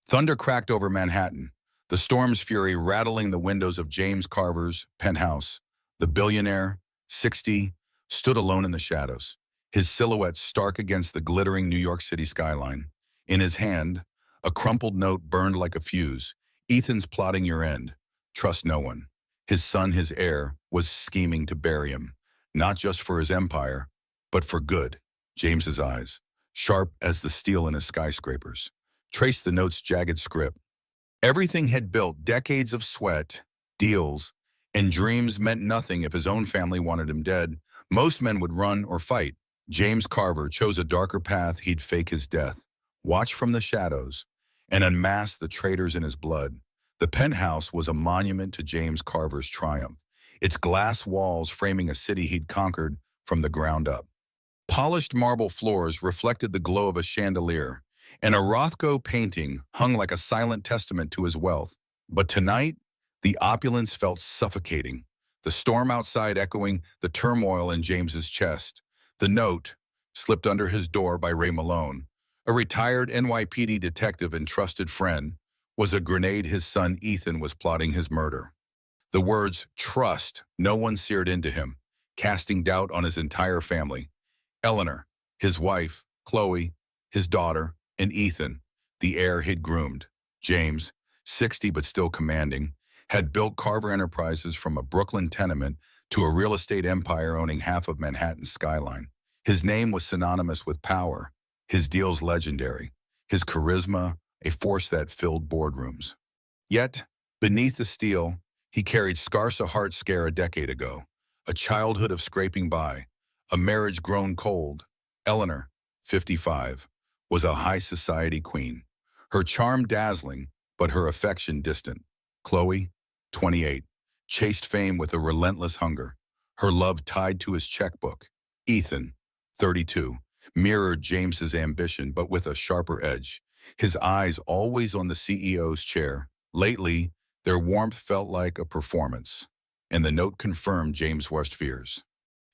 Thunder cracked over Manhattan, the storm's fury rattling the windows of James Carver's penthouse. The billionaire, 60, stood alone in the shadows, his silhouette stark against the glittering New York City skyline. In his hand, a crumpled note burned like a fuse. Ethan's plotting your end. Trust no one. His son, his heir, was scheming to bury him, not just for his empire, but for good. James's eyes, sharp as the steel in his skyscrapers, traced the note's jagged script. Everything had built decades of sweat, deals, and dreams meant nothing if his own family wanted him dead. Most men would run or fight. James Carver chose a darker path. He'd fake his death, watch from the shadows, and unmask the traitors in his blood. The penthouse was a monument to James Carver's triumph, its glass walls framing a city he'd conquered from the ground up. Polished marble floors reflected the glow of a chandelier, and a Rothko painting hung like a silent testament to his wealth. But tonight, the opulence felt suffocating, the storm outside echoing the turmoil in James's chest. The note, slipped under his door by Ray Malone, a retired NYPD detective and trusted friend, was a grenade his son Ethan was plotting his murder. The words trust no one seared into him, casting doubt on his entire family. Eleanor, his wife, Chloe, his daughter, and Ethan, the heir he'd groomed. James, 60 but still commanding, had built Carver Enterprises from a Brooklyn tenement to a real estate empire owning half of Manhattan's skyline. His name was synonymous with power, his deals legendary, his charisma a force that filled boardrooms. Yet, beneath the steel, he carried scarce a heart scare a decade ago, a childhood of scraping by, a marriage grown cold. Eleanor, 55, was a high society queen, her charm dazzling, but her affection distant. Chloe, 28, chased fame with a relentless hunger, her love tied to his checkbook. Ethan, 32, mirrored James's ambition but with a sharper edge, his eyes always on the CEO's chair. Lately, their warmth felt like a performance, and the note confirmed James' worst fears.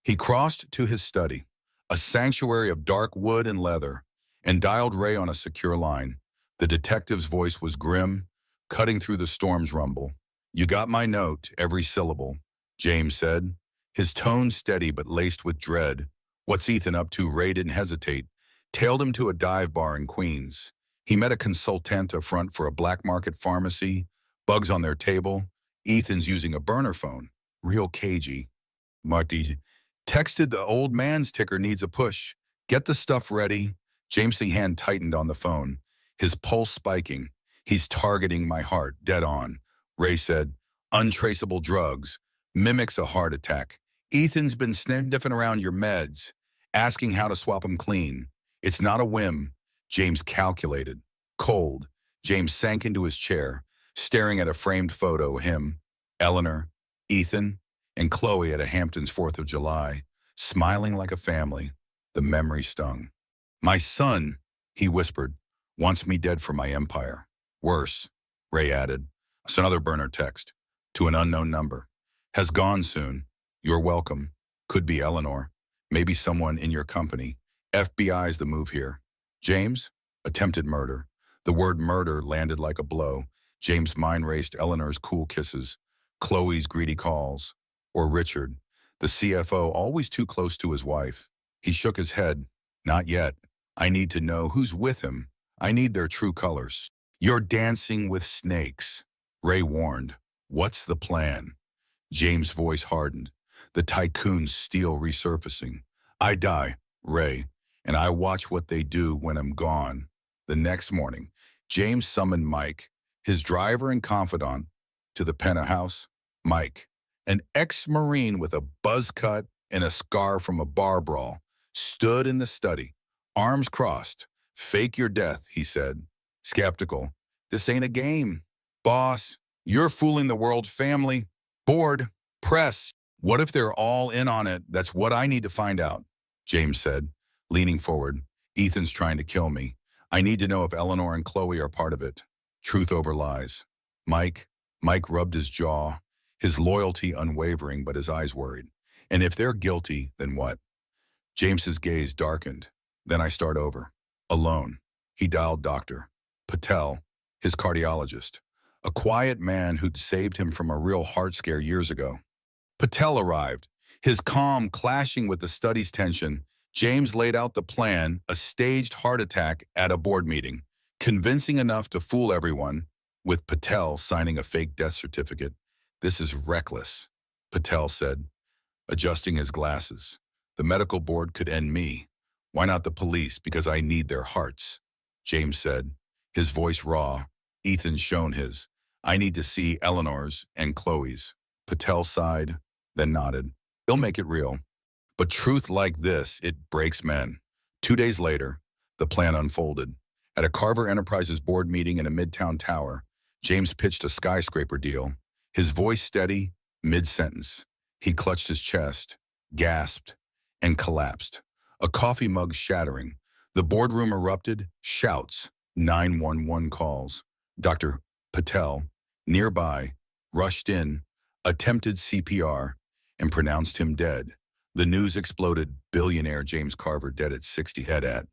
He crossed to his study, a sanctuary of dark wood and leather, and dialed Ray on a secure line. The detective's voice was grim, cutting through the storm's rumble. "You got my note, every syllable," James said, his tone steady but laced with dread. "What's Ethan up to?" Ray didn't hesitate, tailed him to a dive bar in Queens. He met a consultant up front for a black market pharmacy, bugs on their table. Ethan's using a burner phone, real cagey. Marty texted, "The old man's ticker needs a push. Get the stuff ready." James's hand tightened on the phone, his pulse spiking. "He's targeting my heart, dead on," Ray said. "Untraceable drugs. Mimics a heart attack. Ethan's been sniffing around your meds, asking how to swap them clean. It's not a whim," James calculated. Cold, James sank into his chair, staring at a framed photo, him, Eleanor, Ethan, and Chloe at a Hamptons 4th of July, smiling like a family. The memory stung. "My son," he whispered, "wants me dead for my empire." "Worse," Ray added. It's another burner text, to an unknown number. "Has gone soon. You're welcome." Could be Eleanor. Maybe someone in your company. FBI's the move here. James? Attempted murder. The word murder landed like a blow. James' mind raced. Eleanor's cool kisses, Chloe's greedy calls, or Richard, the CFO, always too close to his wife. He shook his head. "Not yet. I need to know who's with him. I need their true colors." "You're dancing with snakes," Ray warned. "What's the plan?" James' voice hardened, the tycoon's steel resurfacing. "I die, Ray, and I watch what they do when I'm gone." The next morning, James summoned Mike, his driver and confidant, to the penthouse. Mike, an ex-Marine with a buzz cut and a scar from a bar brawl, stood in the study, arms crossed. "Fake your death," he said, skeptical. "This ain't a game. Boss, you're fooling the world family, board, press. What if they're all in on it? That's what I need to find out," James said, leaning forward. "Ethan's trying to kill me. I need to know if Eleanor and Chloe are part of it. Truth over lies." Mike rubbed his jaw, his loyalty unwavering but his eyes worried. "And if they're guilty, then what?" James's gaze darkened. "Then I start over. Alone." He dialed Dr. Patel, his cardiologist, a quiet man who'd saved him from a real heart scare years ago. Patel arrived, his calm clashing with the study's tension. James laid out the plan, a staged heart attack at a board meeting, convincing enough to fool everyone, with Patel signing a fake death certificate. "This is reckless," Patel said, adjusting his glasses. "The medical board could end me. Why not the police? Because I need their hearts," James said, his voice raw. Ethan shown his. "I need to see Eleanor's and Chloe's." Patel sighed, then nodded. "They'll make it real. But truth like this, it breaks men." 2 days later, the plan unfolded. At a Carver Enterprises board meeting in a midtown tower, James pitched a skyscraper deal, his voice steady, mid-sentence. He clutched his chest, gasped, and collapsed, a coffee mug shattering. The boardroom erupted, shouts, 911 calls. Dr. Patel, nearby, rushed in, attempted CPR, and pronounced him dead. The news exploded. Billionaire James Carver dead at 60 head at.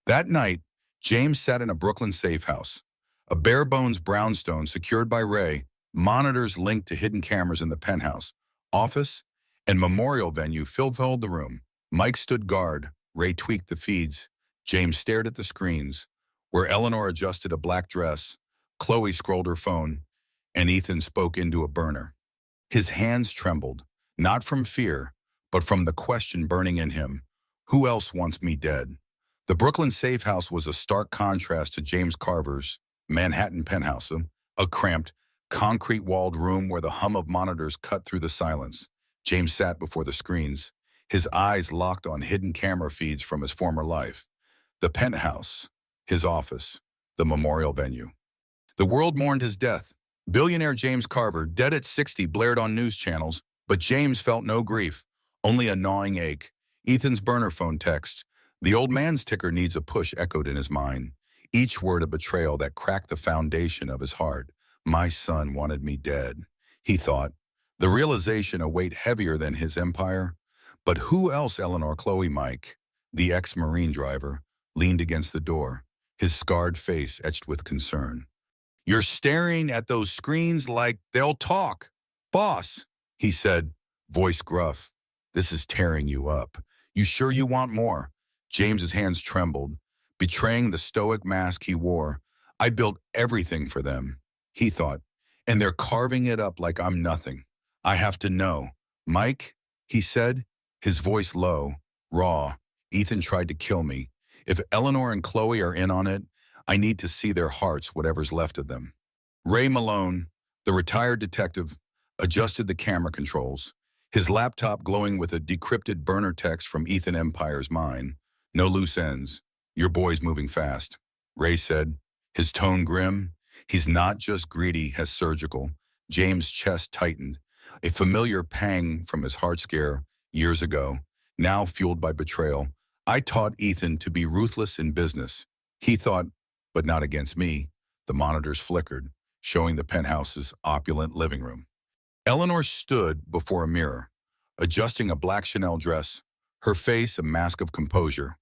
That night, James sat in a Brooklyn safe house, a bare-bones brownstone secured by Ray, monitors linked to hidden cameras in the penthouse, office, and memorial venue filled the room. Mike stood guard. Ray tweaked the feeds. James stared at the screens, where Eleanor adjusted a black dress, Chloe scrolled her phone, and Ethan spoke into a burner. His hands trembled, not from fear, but from the question burning in him. Who else wants me dead? The Brooklyn safe house was a stark contrast to James Carver's Manhattan penthouse, a cramped, concrete-walled room where the hum of monitors cut through the silence. James sat before the screens, his eyes locked on hidden camera feeds from his former life. The penthouse, his office, the memorial venue. The world mourned his death. Billionaire James Carver, dead at 60, blared on news channels, but James felt no grief, only a gnawing ache. Ethan's burner phone texts. The old man's ticker needs a push echoed in his mind, each word a betrayal that cracked the foundation of his heart. My son wanted me dead, he thought, the realization a weight heavier than his empire. But who else? Eleanor, Chloe, Mike, the ex-Marine driver, leaned against the door, his scarred face etched with concern. You're staring at those screens like they'll talk. Boss, he said, voice gruff. This is tearing you up. You sure you want more? James's hands trembled, betraying the stoic mask he wore. I built everything for them, he thought, and they're carving it up like I'm nothing. I have to know. Mike, he said, his voice low, raw. Ethan tried to kill me. If Eleanor and Chloe are in on it, I need to see their hearts, whatever's left of them. Ray Malone, the retired detective, adjusted the camera controls, his laptop glowing with a decrypted burner text from Ethan Empire's mind. No loose ends. Your boy's moving fast, Ray said, his tone grim. He's not just greedy, has surgical. James' chest tightened, a familiar pang from his heart scare years ago, now fueled by betrayal. I taught Ethan to be ruthless in business, he thought, but not against me. The monitors flickered, showing the penthouse's opulent living room. Eleanor stood before a mirror, adjusting a black Chanel dress, her face a mask of composure.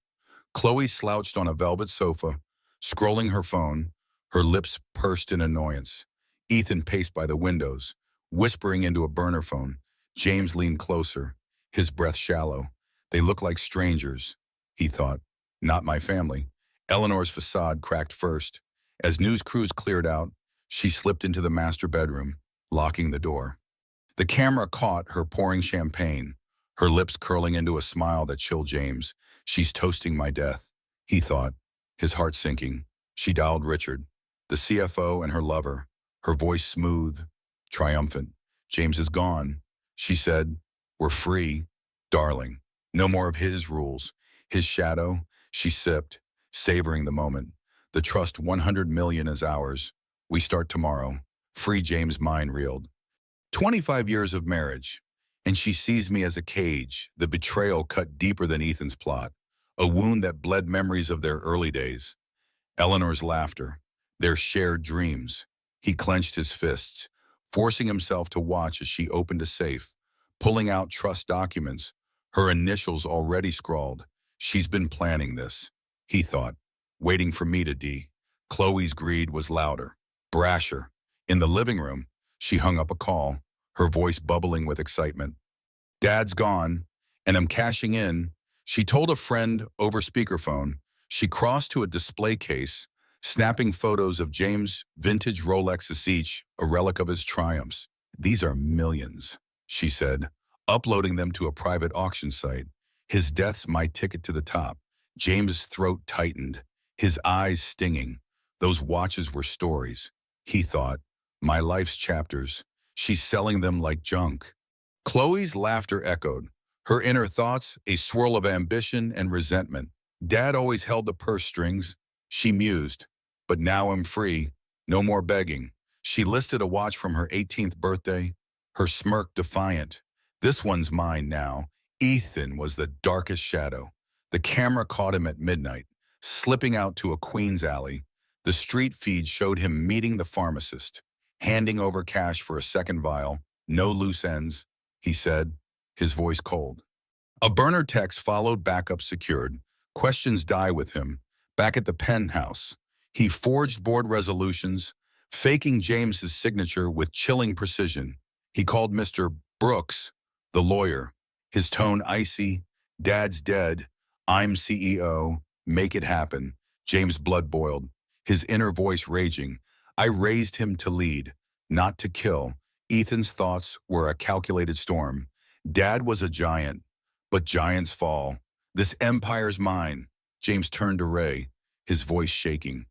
Chloe slouched on a velvet sofa, scrolling her phone, her lips pursed in annoyance. Ethan paced by the windows, whispering into a burner phone. James leaned closer, his breath shallow. They look like strangers, he thought. Not my family. Eleanor's facade cracked first. As news crews cleared out, she slipped into the master bedroom, locking the door. The camera caught her pouring champagne, her lips curling into a smile that chilled James. She's toasting my death, he thought, his heart sinking. She dialed Richard, the CFO, and her lover, her voice smooth, triumphant. James is gone, she said. We're free, darling. No more of his rules. His shadow, she sipped, savoring the moment. The trust 100 million is ours. We start tomorrow. Free. James' mind reeled. 25 years of marriage, and she sees me as a cage. The betrayal cut deeper than Ethan's plot, a wound that bled memories of their early days. Eleanor's laughter, their shared dreams. He clenched his fists, forcing himself to watch as she opened a safe, pulling out trust documents, her initials already scrawled. She's been planning this, he thought, waiting for me to Chloe's greed was louder. Brasher. In the living room, she hung up a call, her voice bubbling with excitement. Dad's gone, and I'm cashing in. She told a friend over speakerphone. She crossed to a display case, snapping photos of James' vintage Rolexes each, a relic of his triumphs. These are millions, she said, uploading them to a private auction site. His death's my ticket to the top. James' throat tightened, his eyes stinging. Those watches were stories, he thought. My life's chapters. She's selling them like junk. Chloe's laughter echoed, her inner thoughts a swirl of ambition and resentment. Dad always held the purse strings, she mused. But now I'm free, no more begging. She listed a watch from her 18th birthday, her smirk defiant. This one's mine now. Ethan was the darkest shadow. The camera caught him at midnight, slipping out to a Queens alley. The street feed showed him meeting the pharmacist, handing over cash for a second vial. No loose ends, he said, his voice cold. A burner text followed, backup secured. Questions die with him. Back at the penthouse, he forged board resolutions, faking James's signature with chilling precision. He called Mr. Brooks, the lawyer, his tone icy. Dad's dead. I'm CEO. Make it happen. James' blood boiled, his inner voice raging. I raised him to lead, not to kill. Ethan's thoughts were a calculated storm. Dad was a giant, but giants fall. This empire's mine. James turned to Ray, his voice shaking.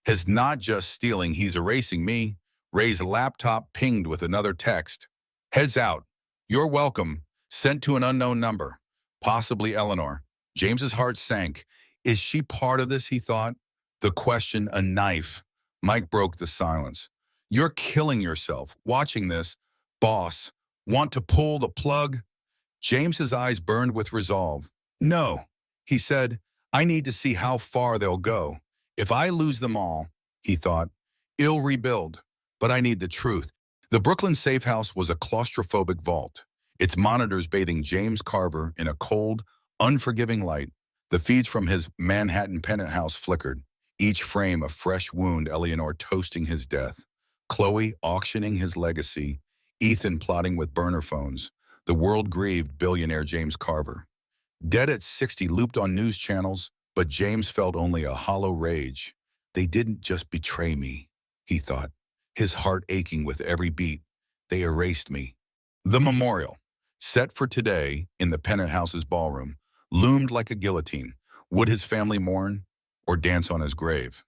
He's not just stealing, he's erasing me. Ray's laptop pinged with another text. Heads out. You're welcome. Sent to an unknown number. Possibly Eleanor. James's heart sank. Is she part of this, he thought? The question, a knife. Mike broke the silence. You're killing yourself. Watching this. Boss. Want to pull the plug? James's eyes burned with resolve. No, he said. I need to see how far they'll go. If I lose them all, he thought, I'll rebuild. But I need the truth. The Brooklyn safe house was a claustrophobic vault, its monitors bathing James Carver in a cold, unforgiving light. The feeds from his Manhattan penthouse flickered, each frame a fresh wound, Eleanor toasting his death, Chloe auctioning his legacy, Ethan plotting with burner phones. The world grieved billionaire James Carver. Dead at 60 looped on news channels, but James felt only a hollow rage. They didn't just betray me, he thought, his heart aching with every beat. They erased me. The memorial, set for today in the penthouse's ballroom, loomed like a guillotine. Would his family mourn or dance on his grave?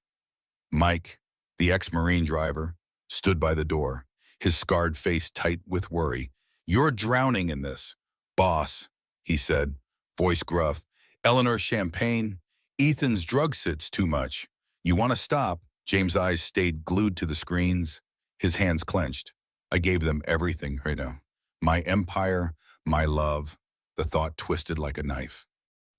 Mike, the ex-Marine driver, stood by the door, his scarred face tight with worry. You're drowning in this. Boss, he said, voice gruff. Eleanor's champagne. Ethan's drug sits too much. You want to stop? James' eyes stayed glued to the screens, his hands clenched. I gave them everything, right now. My empire, my love. The thought twisted like a knife.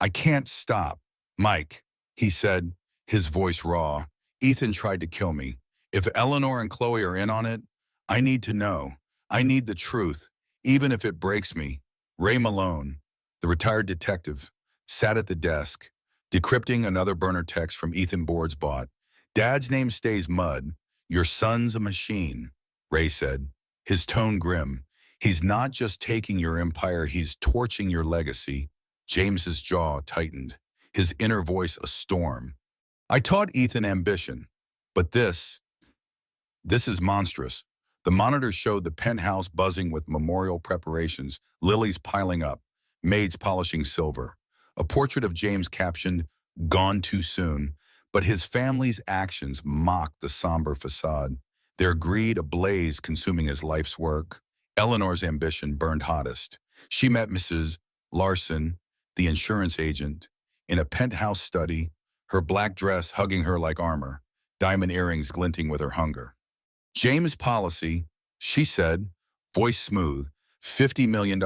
I can't stop. Mike, he said, his voice raw. Ethan tried to kill me. If Eleanor and Chloe are in on it, I need to know. I need the truth, even if it breaks me. Ray Malone, the retired detective, sat at the desk, decrypting another burner text from Ethan Board's bot. Dad's name stays mud. Your son's a machine, Ray said, his tone grim. He's not just taking your empire, he's torching your legacy. James's jaw tightened, his inner voice a storm. I taught Ethan ambition, but this is monstrous. The monitor showed the penthouse buzzing with memorial preparations, lilies piling up, maids polishing silver. A portrait of James captioned, gone too soon, but his family's actions mocked the somber facade, their greed ablaze consuming his life's work. Eleanor's ambition burned hottest. She met Mrs. Larson, the insurance agent, in a penthouse study, her black dress hugging her like armor, diamond earrings glinting with her hunger. James' policy, she said, voice smooth, $50 million,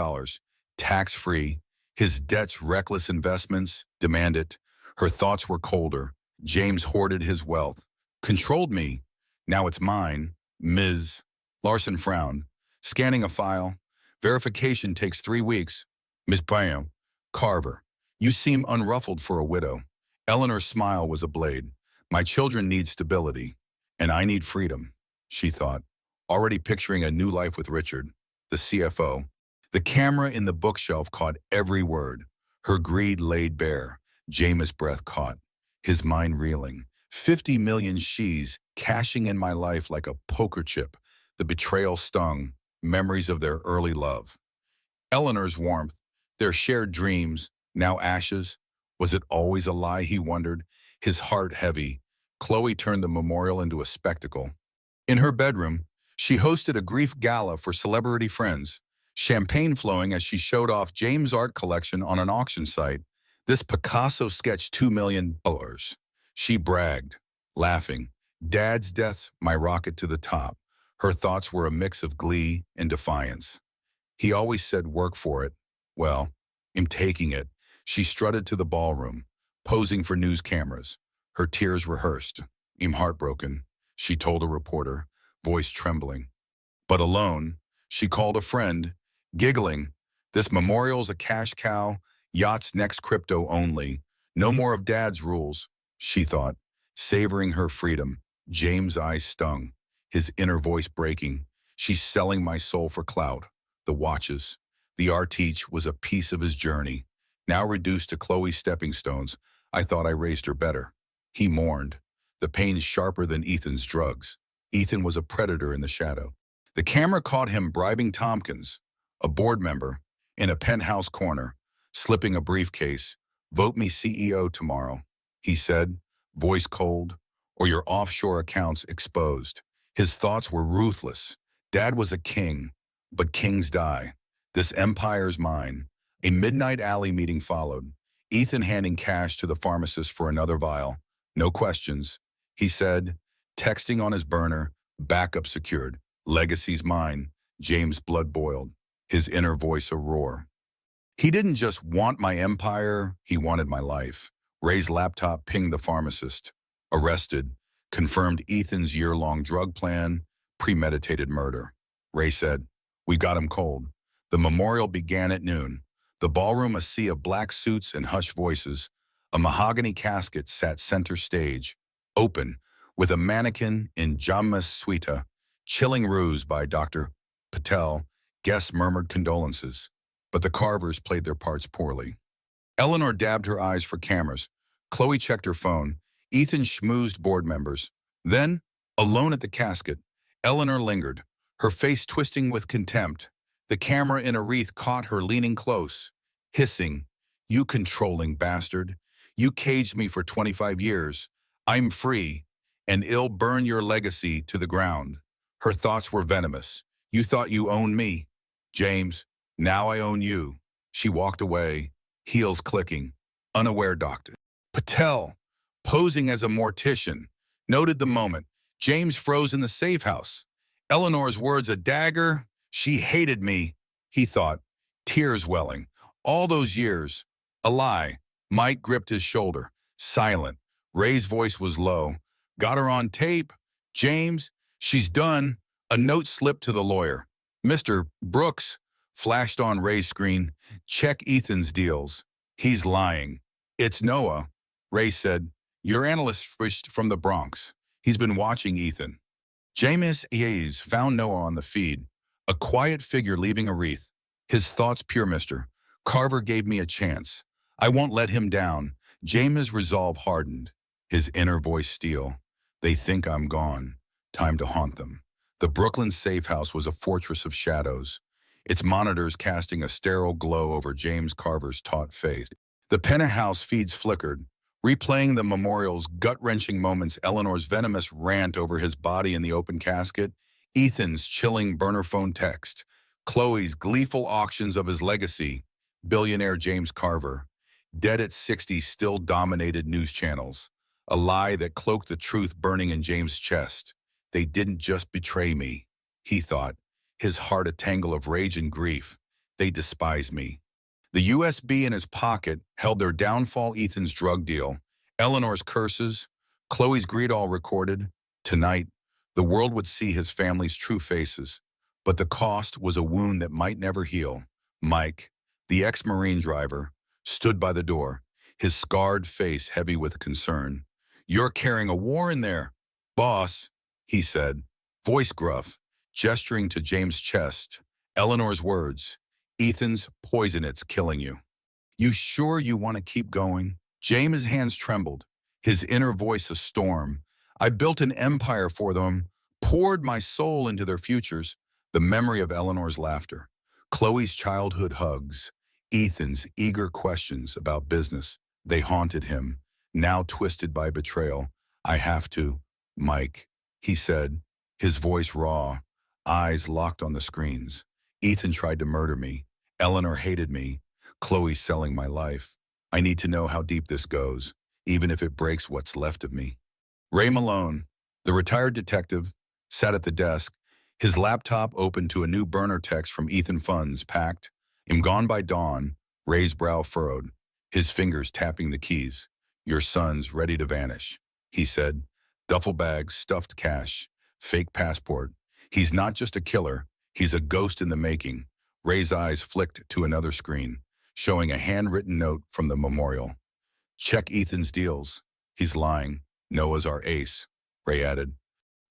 tax-free. His debts, reckless investments, demand it. Her thoughts were colder. James hoarded his wealth. Controlled me. Now it's mine. Ms. Larson frowned, scanning a file. Verification takes 3 weeks. Miss Bam, Carver, you seem unruffled for a widow. Eleanor's smile was a blade. My children need stability, and I need freedom. she thought, already picturing a new life with Richard, the CFO. The camera in the bookshelf caught every word. Her greed laid bare. Jameis' breath caught, his mind reeling. 50 million she's cashing in my life like a poker chip. The betrayal stung, memories of their early love. Eleanor's warmth, their shared dreams, now ashes. Was it always a lie, he wondered, his heart heavy. Chloe turned the memorial into a spectacle. In her bedroom, she hosted a grief gala for celebrity friends, champagne flowing as she showed off James' art collection on an auction site. This Picasso sketch $2 million. She bragged, laughing. Dad's death's my rocket to the top. Her thoughts were a mix of glee and defiance. He always said work for it. Well, I'm taking it. She strutted to the ballroom, posing for news cameras. Her tears rehearsed. I'm heartbroken, she told a reporter, voice trembling. But alone, she called a friend, giggling. This memorial's a cash cow, yachts next crypto only. No more of Dad's rules, she thought, savoring her freedom. James' eyes stung, his inner voice breaking. She's selling my soul for clout. The watches, the art each was a piece of his journey. Now reduced to Chloe's stepping stones, I thought I raised her better. He mourned. The pain sharper than Ethan's drugs. Ethan was a predator in the shadow. The camera caught him bribing Tompkins, a board member, in a penthouse corner, slipping a briefcase. Vote me CEO tomorrow, he said, voice cold, or your offshore accounts exposed. His thoughts were ruthless. Dad was a king, but kings die. This empire's mine. A midnight alley meeting followed, Ethan handing cash to the pharmacist for another vial. No questions, he said, texting on his burner, backup secured. Legacy's mine. James' blood boiled, his inner voice a roar. He didn't just want my empire, he wanted my life. Ray's laptop pinged the pharmacist. Arrested, confirmed Ethan's year-long drug plan, premeditated murder. Ray said, we got him cold. The memorial began at noon. The ballroom a sea of black suits and hushed voices. A mahogany casket sat center stage, open, with a mannequin in Jameis suita. Chilling ruse by Dr. Patel. Guests murmured condolences, but the Carvers played their parts poorly. Eleanor dabbed her eyes for cameras. Chloe checked her phone. Ethan schmoozed board members. Then, alone at the casket, Eleanor lingered, her face twisting with contempt. The camera in a wreath caught her leaning close, hissing, you controlling bastard. You caged me for 25 years. I'm free, and it'll burn your legacy to the ground. Her thoughts were venomous. You thought you owned me. James, now I own you. She walked away, heels clicking. Unaware Dr. Patel, posing as a mortician, noted the moment. James froze in the safe house. Eleanor's words a dagger. She hated me, he thought, tears welling. All those years, a lie. Mike gripped his shoulder, silent. Ray's voice was low. Got her on tape. James, she's done. A note slipped to the lawyer. Mr. Brooks flashed on Ray's screen. Check Ethan's deals. He's lying. It's Noah, Ray said. Your analyst fished from the Bronx. He's been watching Ethan. Jameis Hayes found Noah on the feed, a quiet figure leaving a wreath. His thoughts pure, Mr. Carver gave me a chance. I won't let him down. Jameis' resolve hardened, his inner voice steel. They think I'm gone. Time to haunt them. The Brooklyn safe house was a fortress of shadows, its monitors casting a sterile glow over James Carver's taut face. The penthouse feeds flickered, replaying the memorial's gut-wrenching moments. Eleanor's venomous rant over his body in the open casket, Ethan's chilling burner phone text, Chloe's gleeful auctions of his legacy. Billionaire James Carver, dead at 60, still dominated news channels. A lie that cloaked the truth burning in James' chest. They didn't just betray me, he thought, his heart a tangle of rage and grief. They despise me. The USB in his pocket held their downfall, Ethan's drug deal, Eleanor's curses, Chloe's greed, all recorded. Tonight, the world would see his family's true faces. But the cost was a wound that might never heal. Mike, the ex-Marine driver, stood by the door, his scarred face heavy with concern. You're carrying a war in there, boss, he said, Voice gruff, gesturing to James' chest. Eleanor's words, Ethan's poison, it's killing you. You sure you want to keep going? James' hands trembled, his inner voice a storm. I built an empire for them, poured my soul into their futures. The memory of Eleanor's laughter, Chloe's childhood hugs, Ethan's eager questions about business. They haunted him, now twisted by betrayal. I have to, Mike, he said, his voice raw, eyes locked on the screens. Ethan tried to murder me. Eleanor hated me. Chloe's selling my life. I need to know how deep this goes, even if it breaks what's left of me. Ray Malone, the retired detective, sat at the desk, his laptop open to a new burner text from Ethan Funds, packed. Am gone by dawn, Ray's brow furrowed, his fingers tapping the keys. Your son's ready to vanish, he said. Duffel bag, stuffed cash, fake passport. He's not just a killer, he's a ghost in the making. Ray's eyes flicked to another screen, showing a handwritten note from the memorial. Check Ethan's deals. He's lying. Noah's our ace, Ray added.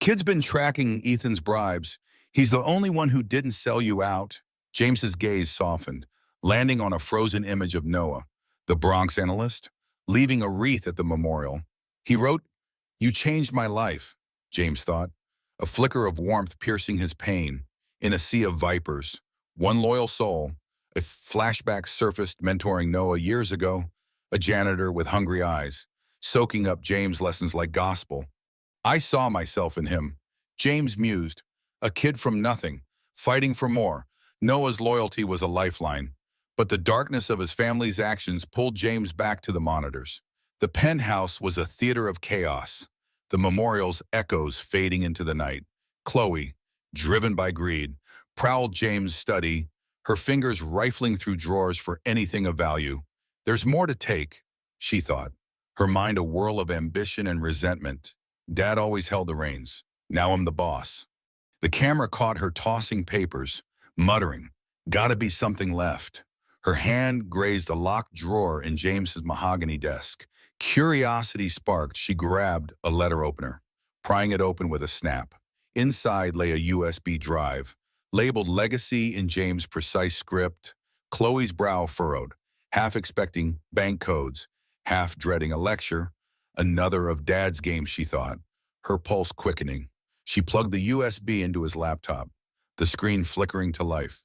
Kid's been tracking Ethan's bribes. He's the only one who didn't sell you out. James's gaze softened, landing on a frozen image of Noah, the Bronx analyst, leaving a wreath at the memorial. He wrote, You changed my life, James thought, a flicker of warmth piercing his pain. In a sea of vipers, one loyal soul, a flashback surfaced mentoring Noah years ago, a janitor with hungry eyes, soaking up James' lessons like gospel. I saw myself in him, James mused, a kid from nothing, fighting for more. Noah's loyalty was a lifeline, but the darkness of his family's actions pulled James back to the monitors. The penthouse was a theater of chaos, the memorial's echoes fading into the night. Chloe, driven by greed, prowled James' study, her fingers rifling through drawers for anything of value. There's more to take, she thought, her mind a whirl of ambition and resentment. Dad always held the reins. Now I'm the boss. The camera caught her tossing papers, muttering, Gotta be something left. Her hand grazed a locked drawer in James's mahogany desk. Curiosity sparked, she grabbed a letter opener, prying it open with a snap. Inside lay a USB drive, labeled Legacy in James' precise script. Chloe's brow furrowed, half expecting bank codes, half dreading a lecture. Another of Dad's games, she thought, her pulse quickening. She plugged the USB into his laptop, the screen flickering to life.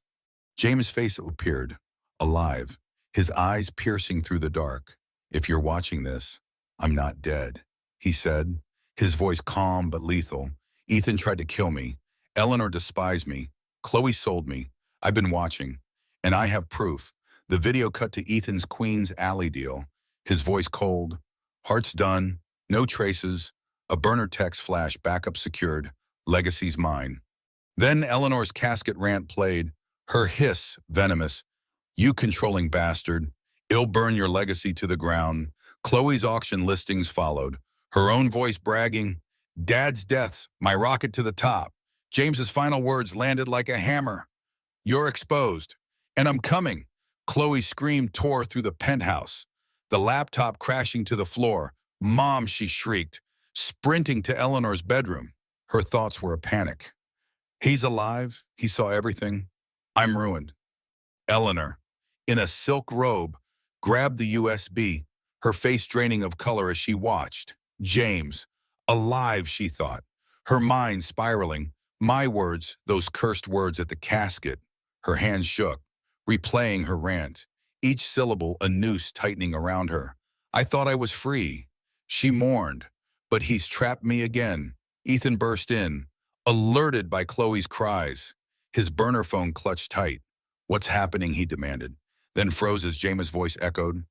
James' face appeared, alive, his eyes piercing through the dark. If you're watching this, I'm not dead, he said, his voice calm but lethal. Ethan tried to kill me. Eleanor despised me. Chloe sold me. I've been watching, and I have proof. The video cut to Ethan's Queen's Alley deal, his voice cold. Heart's done, no traces, a burner text flash, backup secured, legacy's mine. Then Eleanor's casket rant played, her hiss venomous. You controlling bastard, it'll burn your legacy to the ground. Chloe's auction listings followed, her own voice bragging, Dad's deaths, my rocket to the top. James's final words landed like a hammer. You're exposed, and I'm coming. Chloe's scream tore through the penthouse, the laptop crashing to the floor. Mom, she shrieked, sprinting to Eleanor's bedroom. Her thoughts were a panic. He's alive. He saw everything. I'm ruined. Eleanor, in a silk robe, grabbed the USB, her face draining of color as she watched. James, alive, she thought, her mind spiraling. My words, those cursed words at the casket. Her hands shook, replaying her rant, each syllable a noose tightening around her. I thought I was free. She mourned, but he's trapped me again. Ethan burst in, alerted by Chloe's cries. His burner phone clutched tight. What's happening, he demanded, then froze as James' voice echoed.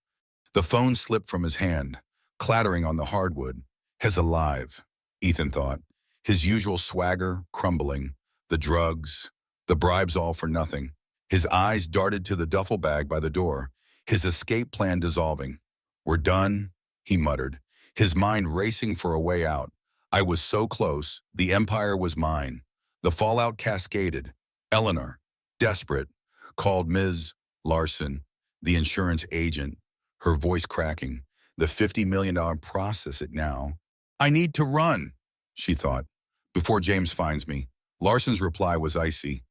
The phone slipped from his hand, clattering on the hardwood. He's alive, Ethan thought, his usual swagger crumbling, the drugs, the bribes all for nothing. His eyes darted to the duffel bag by the door, his escape plan dissolving. We're done, he muttered, his mind racing for a way out. I was so close, the empire was mine. The fallout cascaded. Eleanor, desperate, called Ms. Larson, the insurance agent, her voice cracking. The $50 million process it now. I need to run, she thought, before James finds me. Larson's reply was icy.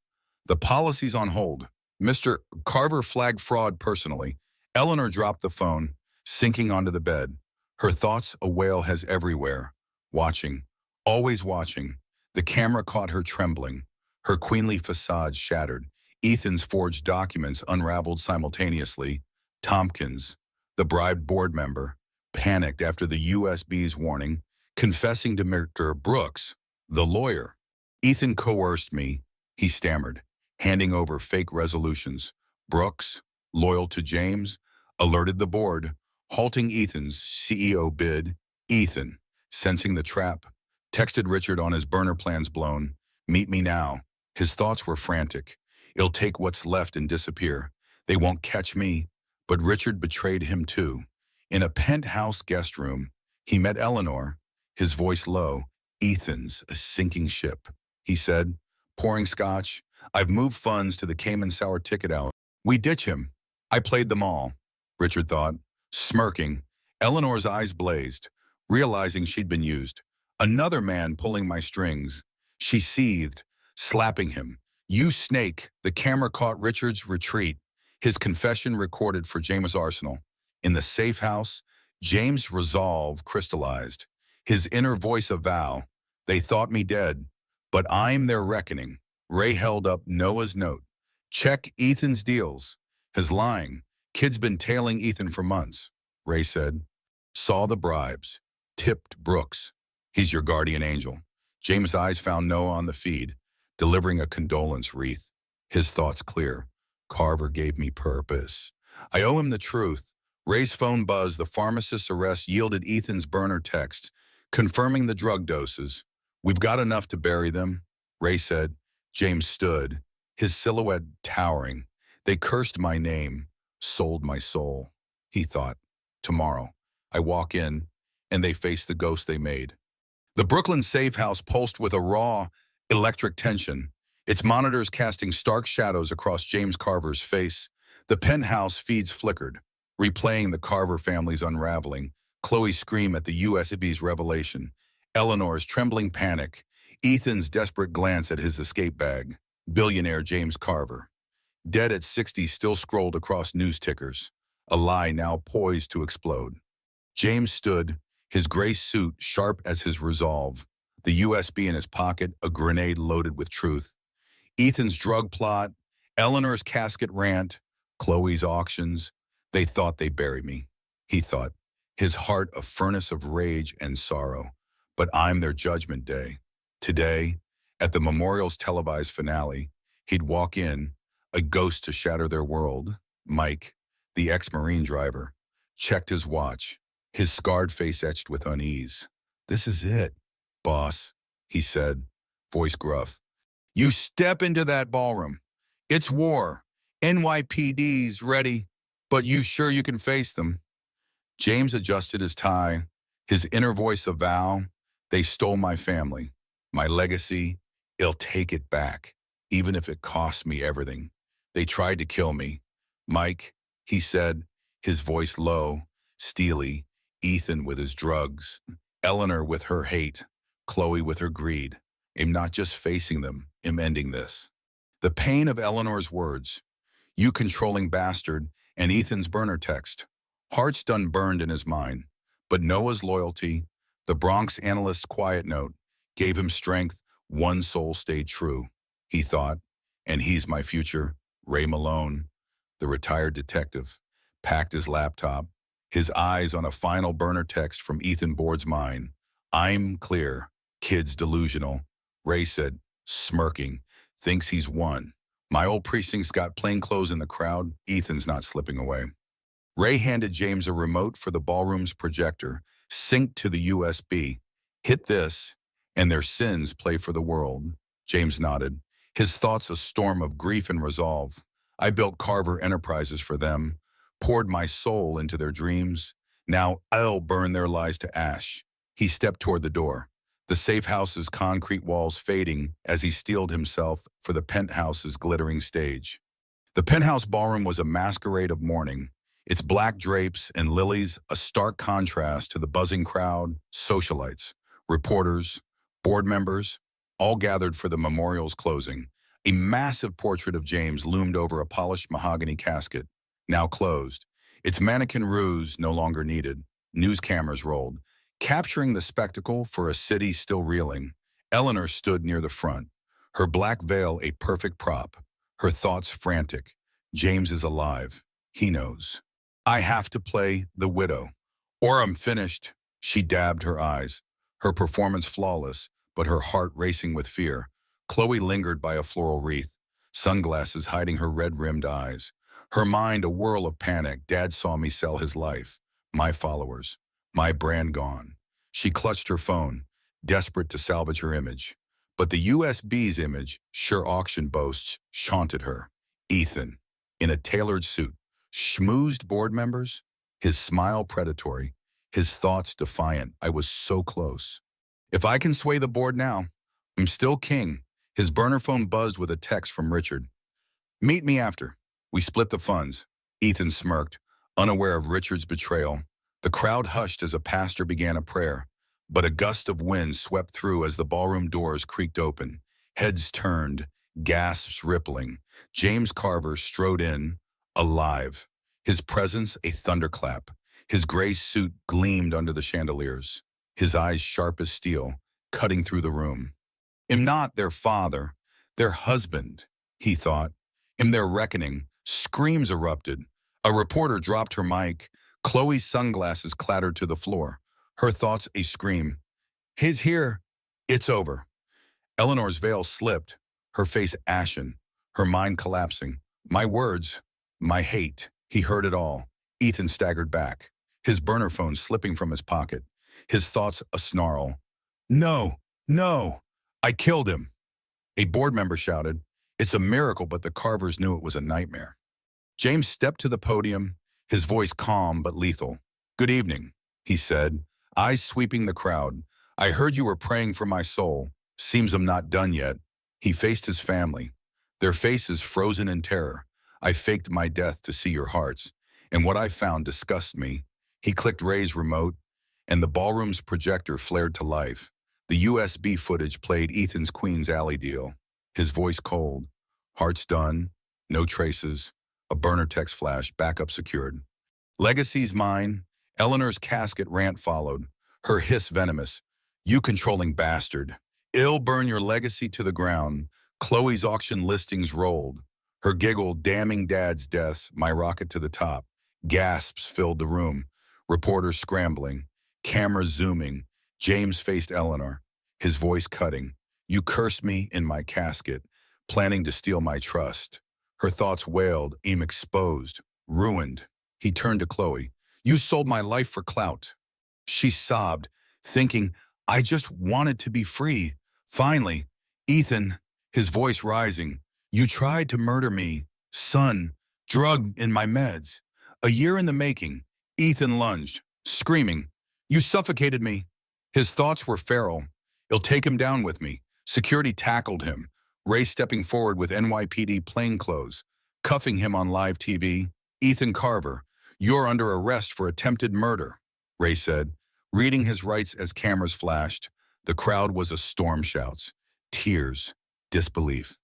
The policy's on hold. Mr. Carver flagged fraud personally. Eleanor dropped the phone, sinking onto the bed. Her thoughts a whale has everywhere. Watching. Always watching. The camera caught her trembling. Her queenly facade shattered. Ethan's forged documents unraveled simultaneously. Tompkins, the bribed board member, panicked after the USB's warning, confessing to Mr. Brooks, the lawyer. Ethan coerced me, he stammered, handing over fake resolutions. Brooks, loyal to James, alerted the board, halting Ethan's CEO bid. Ethan, sensing the trap, texted Richard on his burner plans blown. Meet me now. His thoughts were frantic. He'll take what's left and disappear. They won't catch me. But Richard betrayed him too. In a penthouse guest room, he met Eleanor, his voice low. Ethan's a sinking ship, he said, pouring scotch. I've moved funds to the Cayman Sour ticket out. We ditch him. I played them all, Richard thought, smirking. Eleanor's eyes blazed, realizing she'd been used. Another man pulling my strings. She seethed, slapping him. You snake. The camera caught Richard's retreat, his confession recorded for James' arsenal. In the safe house, James' resolve crystallized. His inner voice a vow. They thought me dead, but I'm their reckoning. Ray held up Noah's note. Check Ethan's deals. His lying. Kid's been tailing Ethan for months, Ray said. Saw the bribes. Tipped Brooks. He's your guardian angel. James' eyes found Noah on the feed, delivering a condolence wreath. His thoughts clear. Carver gave me purpose. I owe him the truth. Ray's phone buzzed. The pharmacist's arrest yielded Ethan's burner text, confirming the drug doses. We've got enough to bury them, Ray said. James stood, his silhouette towering. They cursed my name, sold my soul. He thought, tomorrow, I walk in, and they face the ghost they made. The Brooklyn safe house pulsed with a raw, electric tension, its monitors casting stark shadows across James Carver's face. The penthouse feeds flickered, replaying the Carver family's unraveling. Chloe's scream at the USB's revelation. Eleanor's trembling panic. Ethan's desperate glance at his escape bag. Billionaire James Carver, dead at 60, still scrolled across news tickers. A lie now poised to explode. James stood, his gray suit sharp as his resolve. The USB in his pocket, a grenade loaded with truth. Ethan's drug plot, Eleanor's casket rant, Chloe's auctions. They thought they'd bury me, he thought, his heart a furnace of rage and sorrow. But I'm their judgment day. Today, at the memorial's televised finale, he'd walk in, a ghost to shatter their world. Mike, the ex-Marine driver, checked his watch, his scarred face etched with unease. This is it, boss, he said, voice gruff. You step into that ballroom. It's war. NYPD's ready, but you sure you can face them? James adjusted his tie, his inner voice a vow. They stole my family, my legacy. I'll take it back, even if it costs me everything. They tried to kill me. Mike, he said, his voice low, steely. Ethan with his drugs, Eleanor with her hate, Chloe with her greed. I'm not just facing them, I'm ending this. The pain of Eleanor's words, you controlling bastard, and Ethan's burner text. Heart's done burned in his mind. But Noah's loyalty, the Bronx analyst's quiet note, gave him strength. One soul stayed true, he thought, and he's my future. Ray Malone, the retired detective, packed his laptop, his eyes on a final burner text from Ethan Board's mind. I'm clear, kid's delusional, Ray said, smirking, thinks he's won. My old precinct's got plainclothes in the crowd. Ethan's not slipping away. Ray handed James a remote for the ballroom's projector, synced to the USB. Hit this, and their sins play for the world. James nodded, his thoughts a storm of grief and resolve. I built Carver Enterprises for them, poured my soul into their dreams. Now I'll burn their lies to ash. He stepped toward the door, the safe house's concrete walls fading as he steeled himself for the penthouse's glittering stage. The penthouse ballroom was a masquerade of mourning, its black drapes and lilies a stark contrast to the buzzing crowd, socialites, reporters, board members. all gathered for the memorial's closing. A massive portrait of James loomed over a polished mahogany casket, now closed. Its mannequin ruse no longer needed. News cameras rolled, capturing the spectacle for a city still reeling. Eleanor stood near the front, her black veil a perfect prop, her thoughts frantic. James is alive. He knows. I have to play the widow, or I'm finished. She dabbed her eyes, her performance flawless, but her heart racing with fear. Chloe lingered by a floral wreath, sunglasses hiding her red-rimmed eyes. Her mind a whirl of panic. Dad saw me sell his life, my followers, my brand gone. She clutched her phone, desperate to salvage her image. But the USB's image, sure auction boasts, chaunted her. Ethan, in a tailored suit, schmoozed board members, his smile predatory, his thoughts defiant. I was so close. If I can sway the board now, I'm still king. His burner phone buzzed with a text from Richard. Meet me after. We split the funds. Ethan smirked, unaware of Richard's betrayal. The crowd hushed as a pastor began a prayer, but a gust of wind swept through as the ballroom doors creaked open. Heads turned, gasps rippling. James Carver strode in, alive. His presence a thunderclap. His gray suit gleamed under the chandeliers, his eyes sharp as steel, cutting through the room. Am not their father, their husband, he thought. In their reckoning, screams erupted. A reporter dropped her mic. Chloe's sunglasses clattered to the floor. Her thoughts a scream. He's here. It's over. Eleanor's veil slipped, her face ashen, her mind collapsing. My words, my hate. He heard it all. Ethan staggered back, his burner phone slipping from his pocket, his thoughts a snarl. No, no, I killed him. A board member shouted. It's a miracle, but the Carvers knew it was a nightmare. James stepped to the podium, his voice calm but lethal. Good evening, he said, eyes sweeping the crowd. I heard you were praying for my soul. Seems I'm not done yet. He faced his family, their faces frozen in terror. I faked my death to see your hearts, and what I found disgusts me. He clicked Ray's remote, and the ballroom's projector flared to life. The USB footage played Ethan's Queen's Alley deal, his voice cold. Hearts done, no traces, a burner text flash, backup secured. Legacy's mine. Eleanor's casket rant followed, her hiss venomous. You controlling bastard. I'll burn your legacy to the ground. Chloe's auction listings rolled. Her giggle damning Dad's deaths, my rocket to the top. Gasps filled the room. Reporters scrambling. Cameras zooming. James faced Eleanor, his voice cutting. You cursed me in my casket, planning to steal my trust. Her thoughts wailed, I'm exposed, ruined. He turned to Chloe. You sold my life for clout. She sobbed, thinking, I just wanted to be free. Finally, Ethan, his voice rising, you tried to murder me, son, drugged in my meds. A year in the making. Ethan lunged, screaming, you suffocated me. His thoughts were feral. I'll take him down with me. Security tackled him, Ray stepping forward with NYPD plainclothes, cuffing him on live TV. Ethan Carver, you're under arrest for attempted murder, Ray said, reading his rights as cameras flashed. The crowd was a storm shouts, tears, disbelief.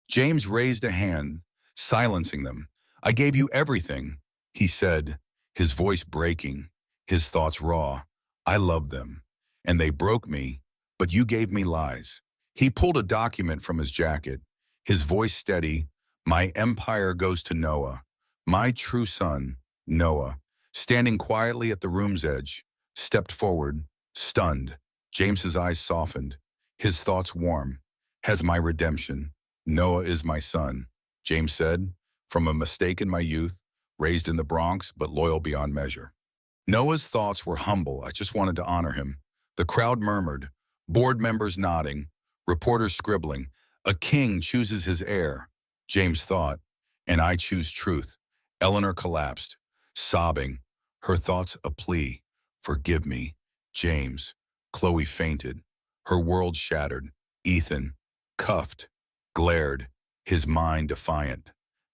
James raised a hand, silencing them. I gave you everything, he said, his voice breaking, his thoughts raw. I loved them, and they broke me, but you gave me lies. He pulled a document from his jacket, his voice steady. My empire goes to Noah, my true son, Noah, standing quietly at the room's edge, stepped forward, stunned. James's eyes softened, his thoughts warm. Has my redemption. Noah is my son, James said, from a mistake in my youth, raised in the Bronx, but loyal beyond measure. Noah's thoughts were humble. I just wanted to honor him. The crowd murmured, board members nodding, reporters scribbling. A king chooses his heir, James thought, and I choose truth. Eleanor collapsed, sobbing, her thoughts a plea. Forgive me, James. Chloe fainted, her world shattered. Ethan, cuffed, glared, his mind defiant.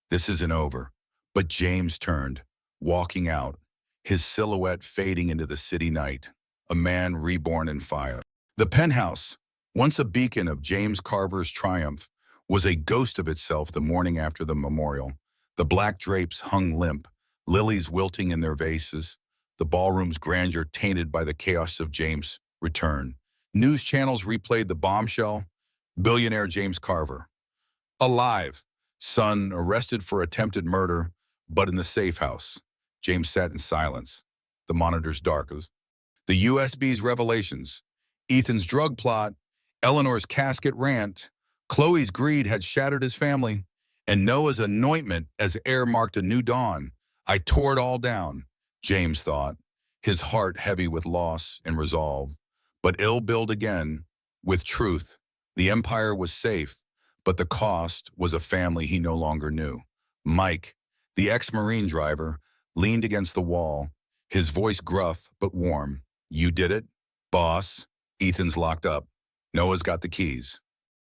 This isn't over. But James turned, walking out, his silhouette fading into the city night, a man reborn in fire. The penthouse, Once a beacon of James Carver's triumph, was a ghost of itself the morning after the memorial. The black drapes hung limp, lilies wilting in their vases, the ballroom's grandeur tainted by the chaos of James' return. News channels replayed the bombshell. Billionaire James Carver, alive, son arrested for attempted murder, but in the safe house. James sat in silence. The monitors darkened. The USB's revelations, Ethan's drug plot, Eleanor's casket rant, Chloe's greed had shattered his family, and Noah's anointment as heir marked a new dawn. I tore it all down, James thought, his heart heavy with loss and resolve. But ill-billed again, with truth. The empire was safe, but the cost was a family he no longer knew. Mike, the ex-Marine driver, leaned against the wall, his voice gruff but warm. You did it? Boss, Ethan's locked up. Noah's got the keys.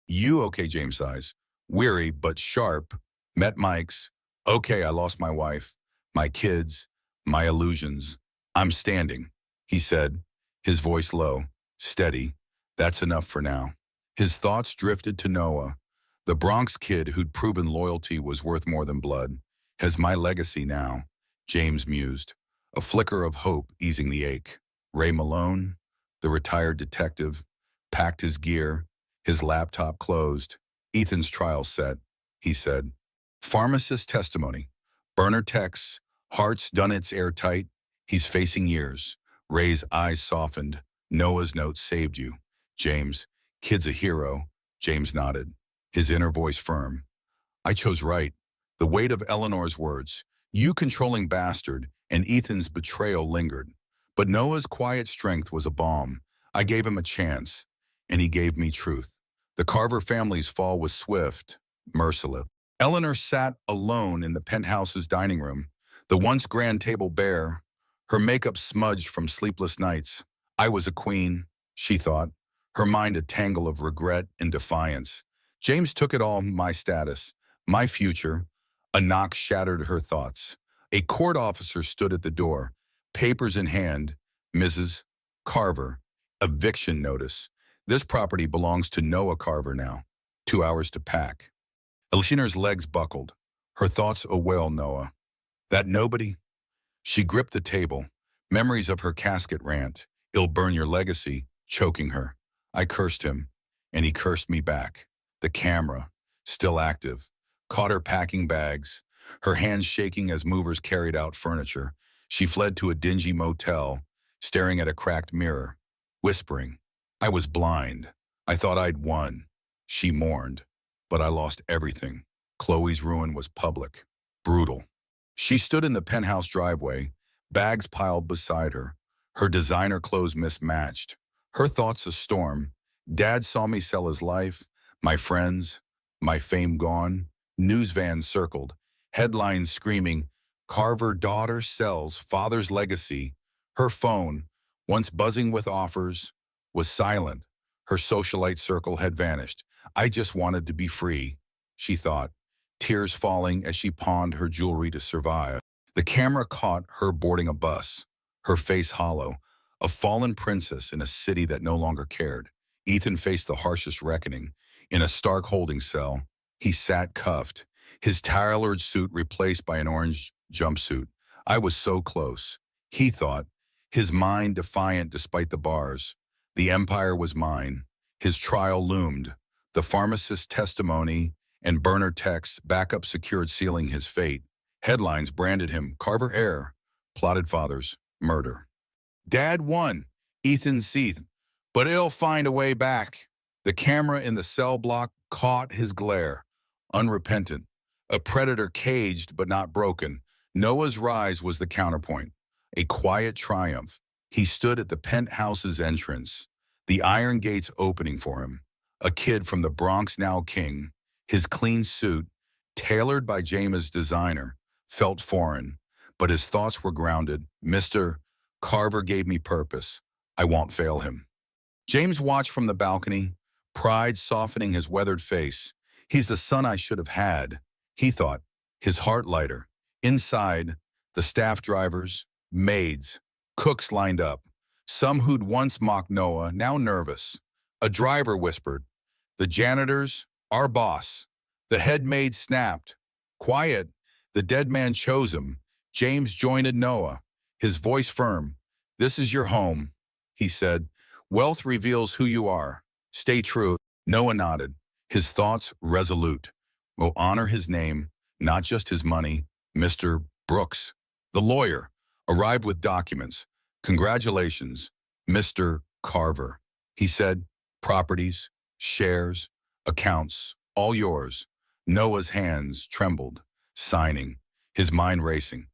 You okay, James sighs. Weary but sharp. Met Mike's. Okay, I lost my wife, my kids, my illusions. I'm standing, he said, his voice low, steady. That's enough for now. His thoughts drifted to Noah, the Bronx kid who'd proven loyalty was worth more than blood. Has my legacy now, James mused, a flicker of hope easing the ache. Ray Malone, the retired detective, packed his gear, his laptop closed. Ethan's trial set, he said. Pharmacist testimony. Burner texts, heart's done its airtight. He's facing years. Ray's eyes softened. Noah's note saved you. James, kid's a hero. James nodded, his inner voice firm. I chose right. The weight of Eleanor's words, you controlling bastard, and Ethan's betrayal lingered. But Noah's quiet strength was a balm. I gave him a chance, and he gave me truth. The Carver family's fall was swift, merciless. Eleanor sat alone in the penthouse's dining room, the once grand table bare, her makeup smudged from sleepless nights. I was a queen, she thought, her mind a tangle of regret and defiance. James took it all, my status, my future. A knock shattered her thoughts. A court officer stood at the door, papers in hand. Mrs. Carver, eviction notice. This property belongs to Noah Carver now. 2 hours to pack. Eleanor's legs buckled, her thoughts a wail. Noah. That nobody? She gripped the table, memories of her casket rant. It'll burn your legacy, choking her. I cursed him, and he cursed me back. The camera, still active, caught her packing bags, her hands shaking as movers carried out furniture. She fled to a dingy motel, staring at a cracked mirror, whispering, I was blind. I thought I'd won. She mourned, but I lost everything. Chloe's ruin was public, brutal. She stood in the penthouse driveway, bags piled beside her designer clothes mismatched. Her thoughts a storm. Dad saw me sell his life, my friends, my fame gone. News vans circled, headlines screaming, Carver daughter sells father's legacy. Her phone, once buzzing with offers, was silent. Her socialite circle had vanished. I just wanted to be free, she thought, tears falling as she pawned her jewelry to survive. The camera caught her boarding a bus, her face hollow, a fallen princess in a city that no longer cared. Ethan faced the harshest reckoning. In a stark holding cell, he sat cuffed, his tailored suit replaced by an orange jumpsuit. I was so close, he thought, his mind defiant despite the bars. The empire was mine. His trial loomed. The pharmacist's testimony and burner texts, backup secured sealing his fate. Headlines branded him Carver heir, plotted father's murder. Dad won, Ethan seethed, but he'll find a way back. The camera in the cell block caught his glare, unrepentant, a predator caged but not broken. Noah's rise was the counterpoint, a quiet triumph. He stood at the penthouse's entrance, the iron gates opening for him. A kid from the Bronx, now king, his clean suit, tailored by James' designer, felt foreign, but his thoughts were grounded. Mr. Carver gave me purpose. I won't fail him. James watched from the balcony, pride softening his weathered face. He's the son I should have had, he thought, his heart lighter. Inside, the staff drivers, maids, cooks lined up, some who'd once mocked Noah, now nervous. A driver whispered. The janitors, our boss. The head maid snapped. Quiet. The dead man chose him. James joined Noah, his voice firm. This is your home, he said. Wealth reveals who you are. Stay true. Noah nodded, his thoughts resolute. We'll honor his name, not just his money. Mr. Brooks, the lawyer, arrived with documents. Congratulations, Mr. Carver, he said. Properties, shares, accounts, all yours. Noah's hands trembled, signing, his mind racing.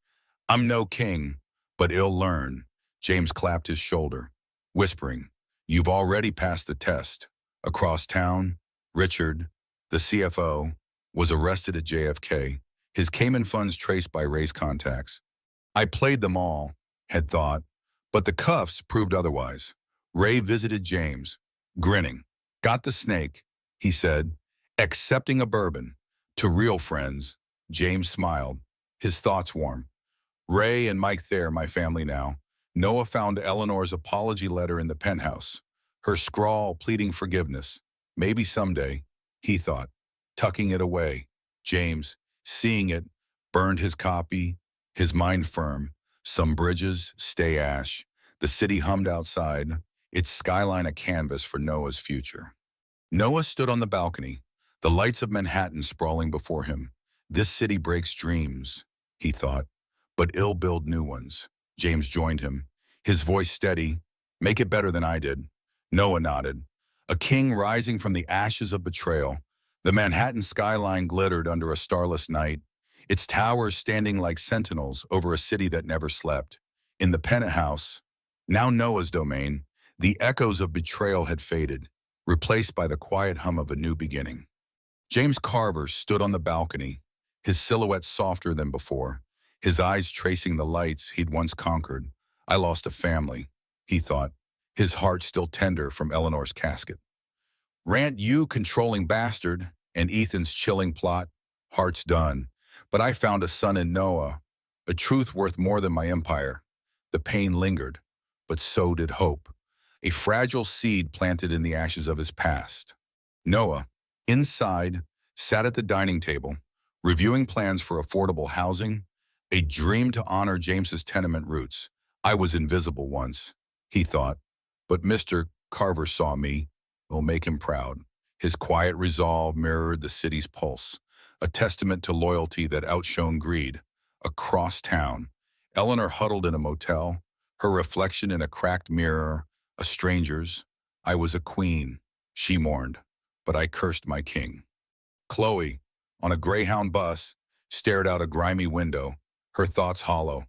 I'm no king, but ill learn. James clapped his shoulder, whispering, you've already passed the test. Across town, Richard, the CFO, was arrested at JFK, his Cayman funds traced by Ray's contacts. I played them all, had thought, but the cuffs proved otherwise. Ray visited James, grinning. Got the snake, he said, accepting a bourbon. To real friends, James smiled, his thoughts warm. Ray and Mike there, my family now. Noah found Eleanor's apology letter in the penthouse, her scrawl pleading forgiveness. Maybe someday, he thought, tucking it away. James, seeing it, burned his copy, his mind firm. Some bridges, stay ash. The city hummed outside, its skyline a canvas for Noah's future. Noah stood on the balcony, the lights of Manhattan sprawling before him. This city breaks dreams, he thought, but ill-built new ones. James joined him, his voice steady. Make it better than I did. Noah nodded. A king rising from the ashes of betrayal. The Manhattan skyline glittered under a starless night, its towers standing like sentinels over a city that never slept. In the penthouse, now Noah's domain, the echoes of betrayal had faded, replaced by the quiet hum of a new beginning. James Carver stood on the balcony, his silhouette softer than before, his eyes tracing the lights he'd once conquered. I lost a family, he thought, his heart still tender from Eleanor's casket. Rant you controlling bastard, and Ethan's chilling plot, heart's done. But I found a son in Noah, a truth worth more than my empire. The pain lingered, but so did hope, a fragile seed planted in the ashes of his past. Noah, inside, sat at the dining table, reviewing plans for affordable housing, a dream to honor James's tenement roots. I was invisible once, he thought, but Mr. Carver saw me. Will make him proud. His quiet resolve mirrored the city's pulse, a testament to loyalty that outshone greed. Across town, Eleanor huddled in a motel, her reflection in a cracked mirror, a stranger's. I was a queen, she mourned, but I cursed my king. Chloe, on a Greyhound bus, stared out a grimy window, her thoughts hollow.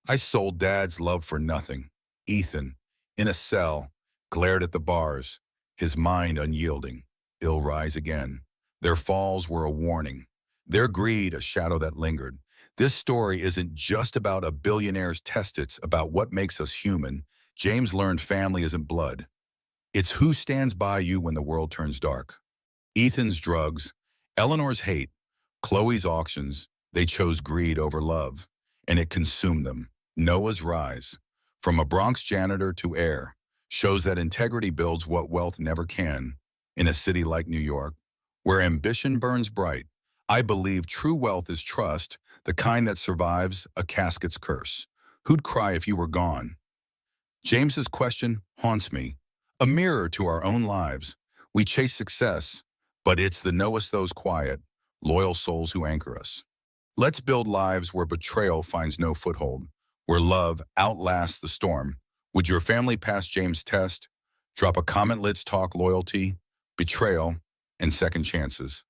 I sold Dad's love for nothing. Ethan, in a cell, glared at the bars, his mind unyielding. Ill rise again. Their falls were a warning, their greed a shadow that lingered. This story isn't just about a billionaire's test, it's about what makes us human. James learned family isn't blood. It's who stands by you when the world turns dark. Ethan's drugs, Eleanor's hate, Chloe's auctions, they chose greed over love, and it consumed them. Noah's rise, from a Bronx janitor to heir, shows that integrity builds what wealth never can. In a city like New York, where ambition burns bright, I believe true wealth is trust, the kind that survives a casket's curse. Who'd cry if you were gone? James's question haunts me, a mirror to our own lives. We chase success, but it's the knowest those quiet, loyal souls who anchor us. Let's build lives where betrayal finds no foothold, where love outlasts the storm. Would your family pass James' test? Drop a comment. Let's talk loyalty, betrayal, and second chances.